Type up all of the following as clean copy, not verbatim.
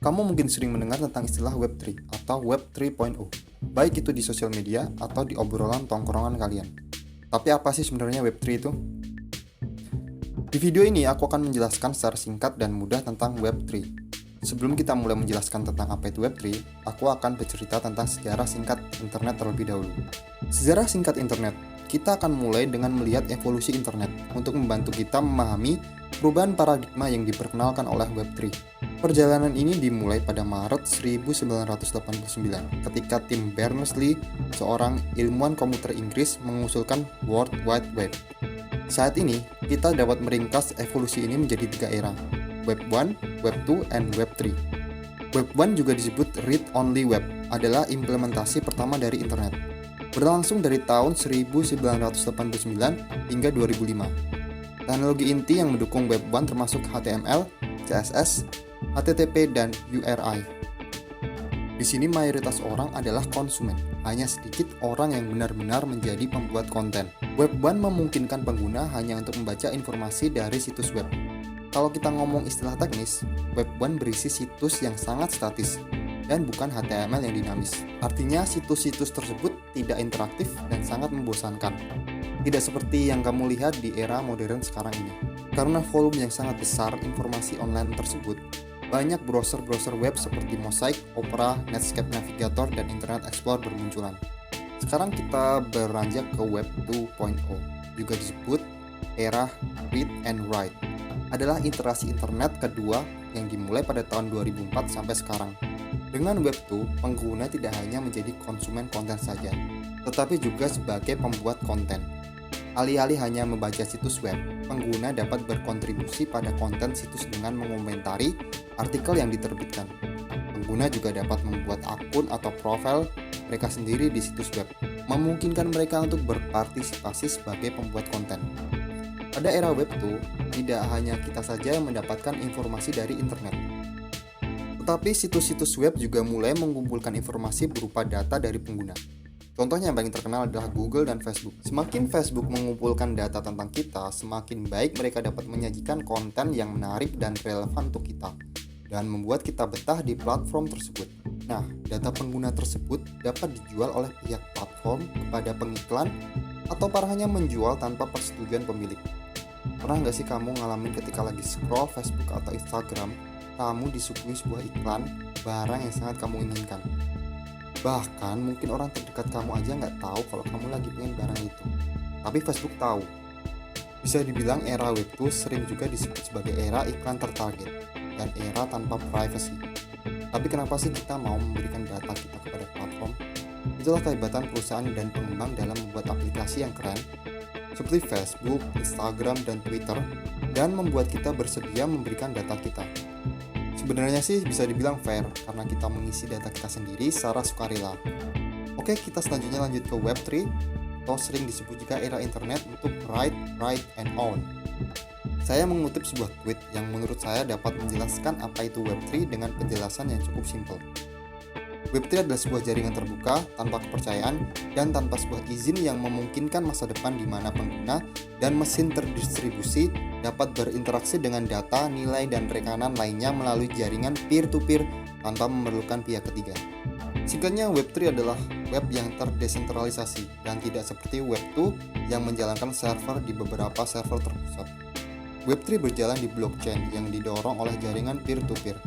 Kamu mungkin sering mendengar tentang istilah Web3 atau Web 3.0, baik itu di sosial media atau di obrolan tongkrongan kalian. Tapi apa sih sebenarnya Web3 itu? Di video ini aku akan menjelaskan secara singkat dan mudah tentang Web3. Sebelum kita mulai menjelaskan tentang apa itu Web3, aku akan bercerita tentang sejarah singkat internet terlebih dahulu. Sejarah singkat internet, kita akan mulai dengan melihat evolusi internet untuk membantu kita memahami perubahan paradigma yang diperkenalkan oleh Web3. Perjalanan ini dimulai pada Maret 1989 ketika Tim Berners-Lee, seorang ilmuwan komputer Inggris, mengusulkan World Wide Web. Saat ini, kita dapat meringkas evolusi ini menjadi 3 era, Web 1, Web 2, dan Web 3. Web 1 juga disebut Read-Only Web, adalah implementasi pertama dari internet. Berlangsung dari tahun 1989 hingga 2005. Teknologi inti yang mendukung Web 1 termasuk HTML, CSS, HTTP, dan URI. Di sini mayoritas orang adalah konsumen, hanya sedikit orang yang benar-benar menjadi pembuat konten. Web 1 memungkinkan pengguna hanya untuk membaca informasi dari situs web. Kalau kita ngomong istilah teknis, Web 1 berisi situs yang sangat statis dan bukan HTML yang dinamis. Artinya situs-situs tersebut tidak interaktif dan sangat membosankan. Tidak seperti yang kamu lihat di era modern sekarang ini. Karena volume yang sangat besar informasi online tersebut, banyak browser-browser web seperti Mosaic, Opera, Netscape Navigator, dan Internet Explorer bermunculan. Sekarang kita beranjak ke Web 2.0, juga disebut era Read and Write. Adalah iterasi internet kedua yang dimulai pada tahun 2004 sampai sekarang. Dengan Web 2, pengguna tidak hanya menjadi konsumen konten saja, tetapi juga sebagai pembuat konten. Alih-alih hanya membaca situs web, pengguna dapat berkontribusi pada konten situs dengan mengomentari artikel yang diterbitkan. Pengguna juga dapat membuat akun atau profil mereka sendiri di situs web, memungkinkan mereka untuk berpartisipasi sebagai pembuat konten. Pada era Web 2, tidak hanya kita saja yang mendapatkan informasi dari internet, tetapi situs-situs web juga mulai mengumpulkan informasi berupa data dari pengguna. Contohnya yang paling terkenal adalah Google dan Facebook. Semakin Facebook mengumpulkan data tentang kita, semakin baik mereka dapat menyajikan konten yang menarik dan relevan untuk kita, dan membuat kita betah di platform tersebut. Nah, data pengguna tersebut dapat dijual oleh pihak platform kepada pengiklan atau parahnya menjual tanpa persetujuan pemilik. Pernah nggak sih kamu ngalamin ketika lagi scroll Facebook atau Instagram, kamu disuguhi sebuah iklan barang yang sangat kamu inginkan? Bahkan mungkin orang terdekat kamu aja nggak tahu kalau kamu lagi pengen barang itu. Tapi Facebook tahu. Bisa dibilang era Web 2 sering juga disebut sebagai era iklan tertarget dan era tanpa privacy. Tapi kenapa sih kita mau memberikan data kita kepada platform? Itulah kehebatan perusahaan dan pengembang dalam membuat aplikasi yang keren seperti Facebook, Instagram, dan Twitter, dan membuat kita bersedia memberikan data kita. Sebenarnya sih bisa dibilang fair karena kita mengisi data kita sendiri secara sukarela. Oke, kita selanjutnya lanjut ke Web 3 atau sering disebut juga era internet untuk write, write, and own. Saya mengutip sebuah tweet yang menurut saya dapat menjelaskan apa itu Web 3 dengan penjelasan yang cukup simpel. Web 3 adalah sebuah jaringan terbuka tanpa kepercayaan dan tanpa sebuah izin yang memungkinkan masa depan di mana pengguna dan mesin terdistribusi dapat berinteraksi dengan data, nilai, dan rekanan lainnya melalui jaringan peer-to-peer tanpa memerlukan pihak ketiga. Singkatnya, Web 3 adalah web yang terdesentralisasi dan tidak seperti Web 2 yang menjalankan server di beberapa server terpusat. Web 3 berjalan di blockchain yang didorong oleh jaringan peer-to-peer.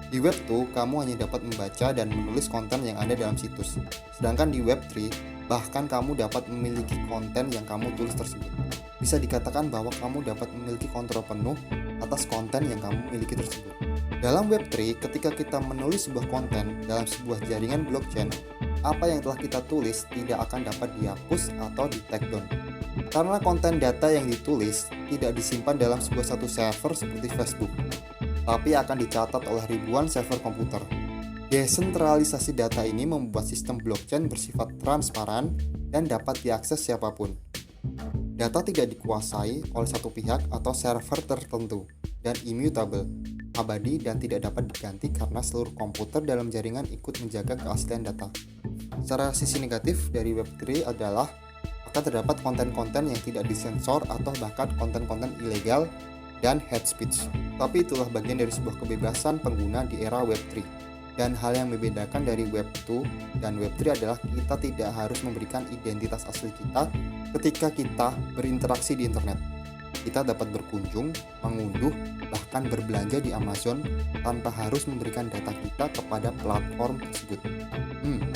Di Web 2, kamu hanya dapat membaca dan menulis konten yang ada dalam situs. Sedangkan di Web 3, bahkan kamu dapat memiliki konten yang kamu tulis tersebut. Bisa dikatakan bahwa kamu dapat memiliki kontrol penuh atas konten yang kamu miliki tersebut. Dalam Web 3, ketika kita menulis sebuah konten dalam sebuah jaringan blockchain, apa yang telah kita tulis tidak akan dapat dihapus atau di-take down. Karena konten data yang ditulis tidak disimpan dalam sebuah satu server seperti Facebook, tapi akan dicatat oleh ribuan server komputer. Desentralisasi data ini membuat sistem blockchain bersifat transparan dan dapat diakses siapapun. Data tidak dikuasai oleh satu pihak atau server tertentu dan immutable, abadi dan tidak dapat diganti karena seluruh komputer dalam jaringan ikut menjaga keaslian data. Secara sisi negatif dari Web3 adalah akan terdapat konten-konten yang tidak disensor atau bahkan konten-konten ilegal dan hate speech. Tapi itulah bagian dari sebuah kebebasan pengguna di era Web3. Dan hal yang membedakan dari Web2 dan Web3 adalah kita tidak harus memberikan identitas asli kita ketika kita berinteraksi di internet. Kita dapat berkunjung, mengunduh, bahkan berbelanja di Amazon tanpa harus memberikan data kita kepada platform tersebut.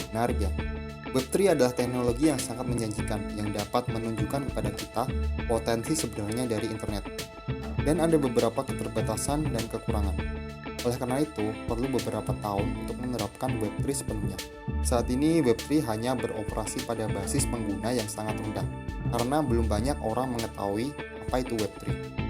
Menarik ya. Web3 adalah teknologi yang sangat menjanjikan yang dapat menunjukkan kepada kita potensi sebenarnya dari internet. Dan ada beberapa keterbatasan dan kekurangan. Oleh karena itu, perlu beberapa tahun untuk menerapkan Web3 sepenuhnya. Saat ini Web3 hanya beroperasi pada basis pengguna yang sangat rendah, karena belum banyak orang mengetahui apa itu Web3.